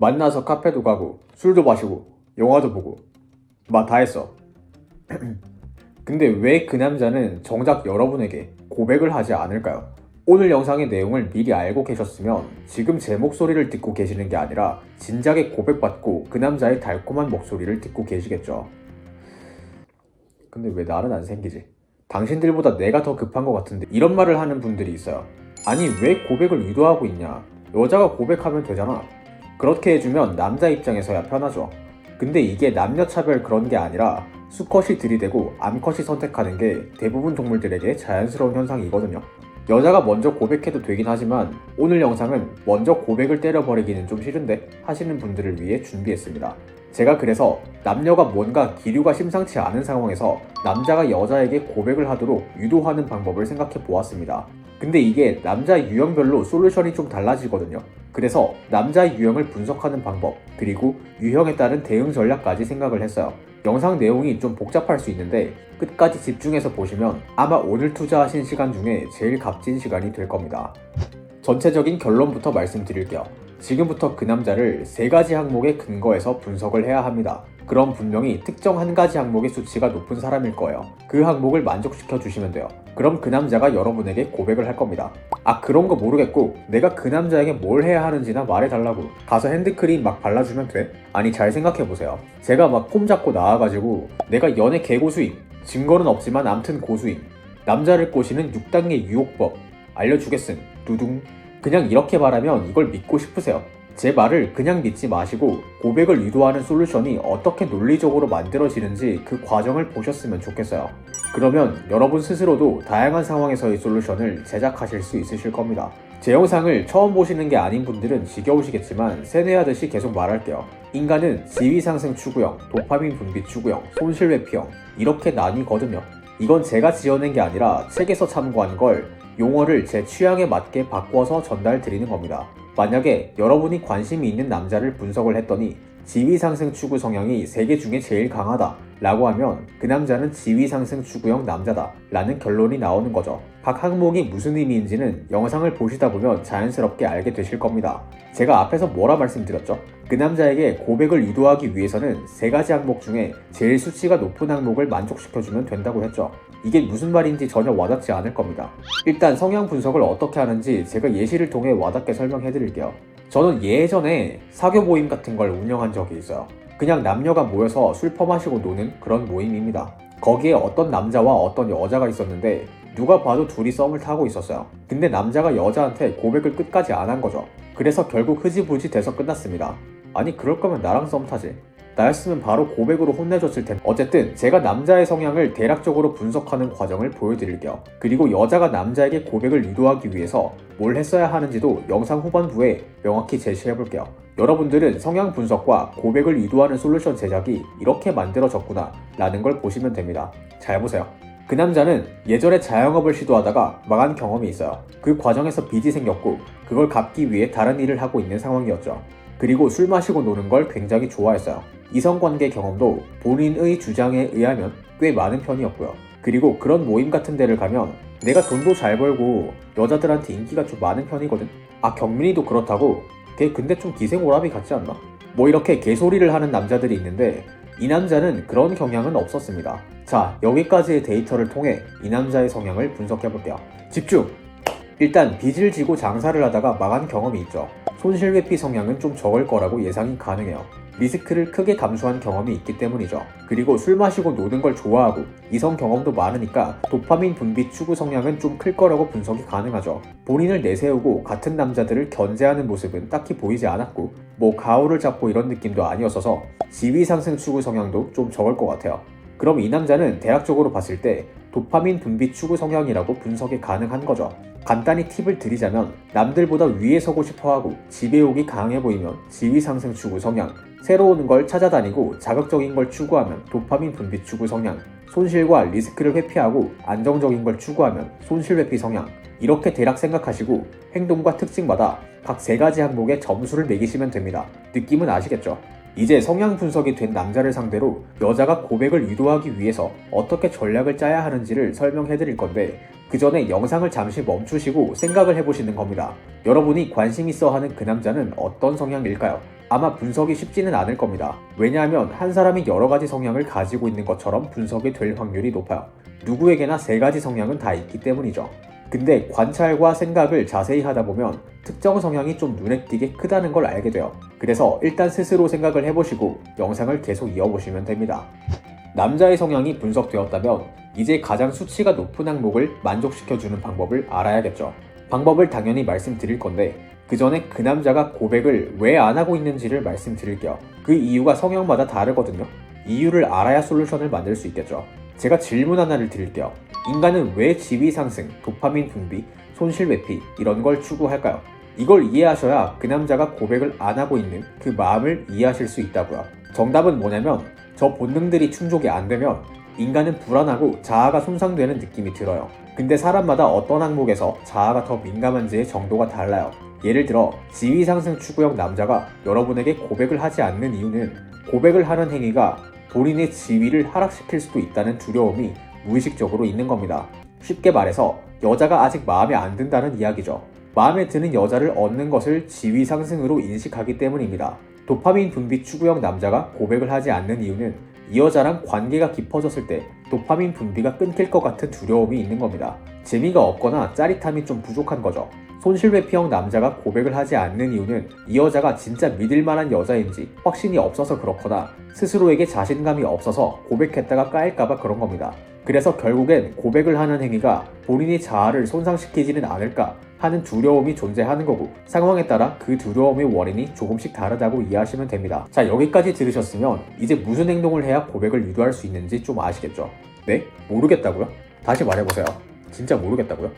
만나서 카페도 가고 술도 마시고 영화도 보고 막 다 했어. 근데 왜 그 남자는 정작 여러분에게 고백을 하지 않을까요? 오늘 영상의 내용을 미리 알고 계셨으면 지금 제 목소리를 듣고 계시는 게 아니라 진작에 고백받고 그 남자의 달콤한 목소리를 듣고 계시겠죠. 근데 왜 나는 안 생기지? 당신들보다 내가 더 급한 것 같은데 이런 말을 하는 분들이 있어요. 아니 왜 고백을 유도하고 있냐? 여자가 고백하면 되잖아. 그렇게 해주면 남자 입장에서야 편하죠. 근데 이게 남녀차별 그런 게 아니라 수컷이 들이대고 암컷이 선택하는 게 대부분 동물들에게 자연스러운 현상이거든요. 여자가 먼저 고백해도 되긴 하지만 오늘 영상은 먼저 고백을 때려버리기는 좀 싫은데 하시는 분들을 위해 준비했습니다. 제가 그래서 남녀가 뭔가 기류가 심상치 않은 상황에서 남자가 여자에게 고백을 하도록 유도하는 방법을 생각해 보았습니다. 근데 이게 남자 유형별로 솔루션이 좀 달라지거든요. 그래서 남자 유형을 분석하는 방법, 그리고 유형에 따른 대응 전략까지 생각을 했어요. 영상 내용이 좀 복잡할 수 있는데 끝까지 집중해서 보시면 아마 오늘 투자하신 시간 중에 제일 값진 시간이 될 겁니다. 전체적인 결론부터 말씀드릴게요. 지금부터 그 남자를 3가지 항목에 근거해서 분석을 해야 합니다. 그럼 분명히 특정 한 가지 항목의 수치가 높은 사람일 거예요. 그 항목을 만족시켜 주시면 돼요. 그럼 그 남자가 여러분에게 고백을 할 겁니다. 아 그런 거 모르겠고 내가 그 남자에게 뭘 해야 하는지나 말해달라고 가서 핸드크림 막 발라주면 돼? 아니 잘 생각해보세요. 제가 막 폼 잡고 나와가지고 내가 연애 개고수임, 증거는 없지만 암튼 고수임, 남자를 꼬시는 6단계 유혹법 알려주겠음 두둥. 그냥 이렇게 말하면 이걸 믿고 싶으세요? 제 말을 그냥 믿지 마시고 고백을 유도하는 솔루션이 어떻게 논리적으로 만들어지는지 그 과정을 보셨으면 좋겠어요. 그러면 여러분 스스로도 다양한 상황에서의 솔루션을 제작하실 수 있으실 겁니다. 제 영상을 처음 보시는 게 아닌 분들은 지겨우시겠지만 세뇌하듯이 계속 말할게요. 인간은 지위상승 추구형, 도파민 분비 추구형, 손실회피형 이렇게 나뉘거든요. 이건 제가 지어낸 게 아니라 책에서 참고한 걸 용어를 제 취향에 맞게 바꿔서 전달 드리는 겁니다. 만약에 여러분이 관심이 있는 남자를 분석을 했더니 지위상승 추구 성향이 3개 중에 제일 강하다 라고 하면 그 남자는 지위상승 추구형 남자다 라는 결론이 나오는 거죠. 각 항목이 무슨 의미인지는 영상을 보시다 보면 자연스럽게 알게 되실 겁니다. 제가 앞에서 뭐라 말씀드렸죠? 그 남자에게 고백을 유도하기 위해서는 3가지 항목 중에 제일 수치가 높은 항목을 만족시켜주면 된다고 했죠. 이게 무슨 말인지 전혀 와닿지 않을 겁니다. 일단 성향 분석을 어떻게 하는지 제가 예시를 통해 와닿게 설명해 드릴게요. 저는 예전에 사교 모임 같은 걸 운영한 적이 있어요. 그냥 남녀가 모여서 술 퍼마시고 노는 그런 모임입니다. 거기에 어떤 남자와 어떤 여자가 있었는데 누가 봐도 둘이 썸을 타고 있었어요. 근데 남자가 여자한테 고백을 끝까지 안 한 거죠. 그래서 결국 흐지부지 돼서 끝났습니다. 아니 그럴 거면 나랑 썸 타지. 나였으면 바로 고백으로 혼내줬을 텐데. 어쨌든 제가 남자의 성향을 대략적으로 분석하는 과정을 보여드릴게요. 그리고 여자가 남자에게 고백을 유도하기 위해서 뭘 했어야 하는지도 영상 후반부에 명확히 제시해볼게요. 여러분들은 성향 분석과 고백을 유도하는 솔루션 제작이 이렇게 만들어졌구나 라는 걸 보시면 됩니다. 잘 보세요. 그 남자는 예전에 자영업을 시도하다가 망한 경험이 있어요. 그 과정에서 빚이 생겼고 그걸 갚기 위해 다른 일을 하고 있는 상황이었죠. 그리고 술 마시고 노는 걸 굉장히 좋아했어요. 이성관계 경험도 본인의 주장에 의하면 꽤 많은 편이었고요. 그리고 그런 모임 같은 데를 가면 내가 돈도 잘 벌고 여자들한테 인기가 좀 많은 편이거든. 아 경민이도 그렇다고? 걔 근데 좀 기생오라비 같지 않나? 뭐 이렇게 개소리를 하는 남자들이 있는데 이 남자는 그런 경향은 없었습니다. 자 여기까지의 데이터를 통해 이 남자의 성향을 분석해볼게요. 집중! 일단 빚을 지고 장사를 하다가 망한 경험이 있죠. 손실회피 성향은 좀 적을 거라고 예상이 가능해요. 리스크를 크게 감수한 경험이 있기 때문이죠. 그리고 술 마시고 노는 걸 좋아하고 이성 경험도 많으니까 도파민 분비 추구 성향은 좀 클 거라고 분석이 가능하죠. 본인을 내세우고 같은 남자들을 견제하는 모습은 딱히 보이지 않았고 뭐 가오를 잡고 이런 느낌도 아니었어서 지위 상승 추구 성향도 좀 적을 것 같아요. 그럼 이 남자는 대략적으로 봤을 때 도파민 분비 추구 성향이라고 분석이 가능한 거죠. 간단히 팁을 드리자면 남들보다 위에 서고 싶어하고 지배욕이 강해 보이면 지위 상승 추구 성향, 새로운 걸 찾아다니고 자극적인 걸 추구하면 도파민 분비 추구 성향, 손실과 리스크를 회피하고 안정적인 걸 추구하면 손실 회피 성향, 이렇게 대략 생각하시고 행동과 특징마다 각 3가지 항목에 점수를 매기시면 됩니다. 느낌은 아시겠죠? 이제 성향 분석이 된 남자를 상대로 여자가 고백을 유도하기 위해서 어떻게 전략을 짜야 하는지를 설명해 드릴 건데 그 전에 영상을 잠시 멈추시고 생각을 해보시는 겁니다. 여러분이 관심 있어 하는 그 남자는 어떤 성향일까요? 아마 분석이 쉽지는 않을 겁니다. 왜냐하면 한 사람이 여러 가지 성향을 가지고 있는 것처럼 분석이 될 확률이 높아요. 누구에게나 세 가지 성향은 다 있기 때문이죠. 근데 관찰과 생각을 자세히 하다 보면 특정 성향이 좀 눈에 띄게 크다는 걸 알게 돼요. 그래서 일단 스스로 생각을 해보시고 영상을 계속 이어보시면 됩니다. 남자의 성향이 분석되었다면 이제 가장 수치가 높은 항목을 만족시켜주는 방법을 알아야겠죠. 방법을 당연히 말씀드릴 건데 그 전에 그 남자가 고백을 왜 안 하고 있는지를 말씀드릴게요. 그 이유가 성향마다 다르거든요. 이유를 알아야 솔루션을 만들 수 있겠죠. 제가 질문 하나를 드릴게요. 인간은 왜 지위 상승, 도파민 분비, 손실 회피 이런 걸 추구할까요? 이걸 이해하셔야 그 남자가 고백을 안 하고 있는 그 마음을 이해하실 수 있다고요. 정답은 뭐냐면 저 본능들이 충족이 안 되면 인간은 불안하고 자아가 손상되는 느낌이 들어요. 근데 사람마다 어떤 항목에서 자아가 더 민감한지의 정도가 달라요. 예를 들어 지위 상승 추구형 남자가 여러분에게 고백을 하지 않는 이유는 고백을 하는 행위가 본인의 지위를 하락시킬 수도 있다는 두려움이 무의식적으로 있는 겁니다. 쉽게 말해서 여자가 아직 마음에 안 든다는 이야기죠. 마음에 드는 여자를 얻는 것을 지위 상승으로 인식하기 때문입니다. 도파민 분비 추구형 남자가 고백을 하지 않는 이유는 이 여자랑 관계가 깊어졌을 때 도파민 분비가 끊길 것 같은 두려움이 있는 겁니다. 재미가 없거나 짜릿함이 좀 부족한 거죠. 손실회피형 남자가 고백을 하지 않는 이유는 이 여자가 진짜 믿을 만한 여자인지 확신이 없어서 그렇거나 스스로에게 자신감이 없어서 고백했다가 까일까봐 그런 겁니다. 그래서 결국엔 고백을 하는 행위가 본인의 자아를 손상시키지는 않을까 하는 두려움이 존재하는 거고 상황에 따라 그 두려움의 원인이 조금씩 다르다고 이해하시면 됩니다. 자, 여기까지 들으셨으면 이제 무슨 행동을 해야 고백을 유도할 수 있는지 좀 아시겠죠? 네? 모르겠다고요? 다시 말해보세요. 진짜 모르겠다고요?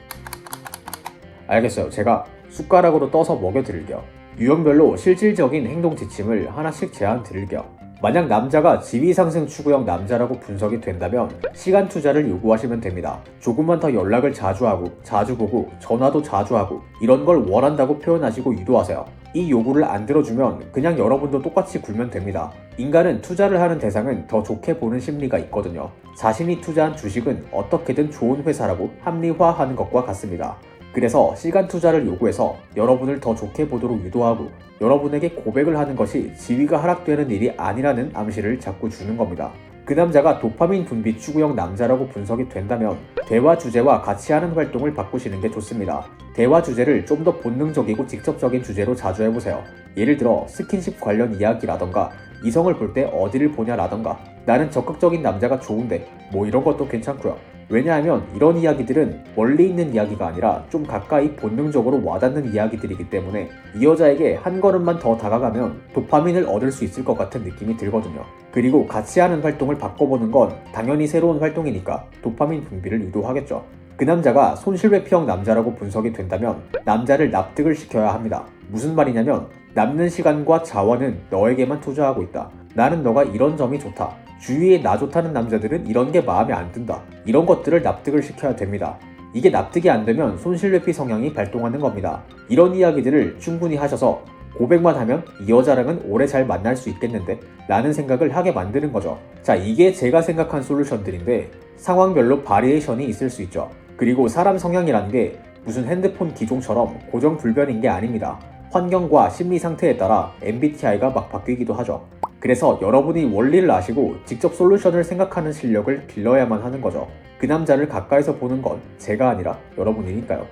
알겠어요. 제가 숟가락으로 떠서 먹여드릴게요. 유형별로 실질적인 행동 지침을 하나씩 제안 드릴게요. 만약 남자가 지위 상승 추구형 남자라고 분석이 된다면 시간 투자를 요구하시면 됩니다. 조금만 더 연락을 자주 하고 자주 보고 전화도 자주 하고 이런 걸 원한다고 표현하시고 유도하세요. 이 요구를 안 들어주면 그냥 여러분도 똑같이 굴면 됩니다. 인간은 투자를 하는 대상은 더 좋게 보는 심리가 있거든요. 자신이 투자한 주식은 어떻게든 좋은 회사라고 합리화하는 것과 같습니다. 그래서 시간 투자를 요구해서 여러분을 더 좋게 보도록 유도하고 여러분에게 고백을 하는 것이 지위가 하락되는 일이 아니라는 암시를 자꾸 주는 겁니다. 그 남자가 도파민 분비 추구형 남자라고 분석이 된다면 대화 주제와 같이 하는 활동을 바꾸시는 게 좋습니다. 대화 주제를 좀 더 본능적이고 직접적인 주제로 자주 해보세요. 예를 들어 스킨십 관련 이야기라던가 이성을 볼 때 어디를 보냐라던가 나는 적극적인 남자가 좋은데 뭐 이런 것도 괜찮고요. 왜냐하면 이런 이야기들은 멀리 있는 이야기가 아니라 좀 가까이 본능적으로 와닿는 이야기들이기 때문에 이 여자에게 한 걸음만 더 다가가면 도파민을 얻을 수 있을 것 같은 느낌이 들거든요. 그리고 같이 하는 활동을 바꿔보는 건 당연히 새로운 활동이니까 도파민 분비를 유도하겠죠. 그 남자가 손실회피형 남자라고 분석이 된다면 남자를 납득을 시켜야 합니다. 무슨 말이냐면 남는 시간과 자원은 너에게만 투자하고 있다. 나는 너가 이런 점이 좋다. 주위에 나 좋다는 남자들은 이런 게 마음에 안 든다. 이런 것들을 납득을 시켜야 됩니다. 이게 납득이 안 되면 손실회피 성향이 발동하는 겁니다. 이런 이야기들을 충분히 하셔서 고백만 하면 이 여자랑은 오래 잘 만날 수 있겠는데? 라는 생각을 하게 만드는 거죠. 자, 이게 제가 생각한 솔루션들인데 상황별로 바리에이션이 있을 수 있죠. 그리고 사람 성향이라는 게 무슨 핸드폰 기종처럼 고정불변인 게 아닙니다. 환경과 심리 상태에 따라 MBTI가 막 바뀌기도 하죠. 그래서 여러분이 원리를 아시고 직접 솔루션을 생각하는 실력을 길러야만 하는 거죠. 그 남자를 가까이서 보는 건 제가 아니라 여러분이니까요.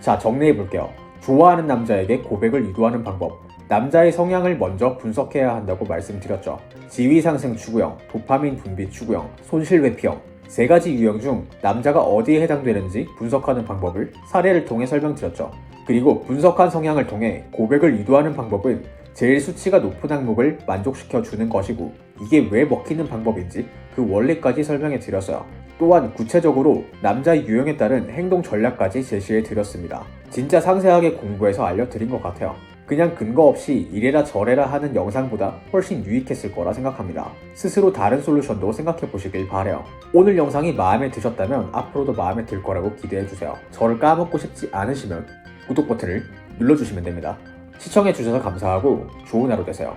자, 정리해볼게요. 좋아하는 남자에게 고백을 유도하는 방법. 남자의 성향을 먼저 분석해야 한다고 말씀드렸죠. 지위 상승 추구형, 도파민 분비 추구형, 손실 회피형. 세 가지 유형 중 남자가 어디에 해당되는지 분석하는 방법을 사례를 통해 설명드렸죠. 그리고 분석한 성향을 통해 고백을 유도하는 방법은 제일 수치가 높은 항목을 만족시켜 주는 것이고 이게 왜 먹히는 방법인지 그 원리까지 설명해 드렸어요. 또한 구체적으로 남자 유형에 따른 행동 전략까지 제시해 드렸습니다. 진짜 상세하게 공부해서 알려드린 것 같아요. 그냥 근거 없이 이래라 저래라 하는 영상보다 훨씬 유익했을 거라 생각합니다. 스스로 다른 솔루션도 생각해 보시길 바래요. 오늘 영상이 마음에 드셨다면 앞으로도 마음에 들 거라고 기대해 주세요. 저를 까먹고 싶지 않으시면 구독 버튼을 눌러주시면 됩니다. 시청해 주셔서 감사하고 좋은 하루 되세요.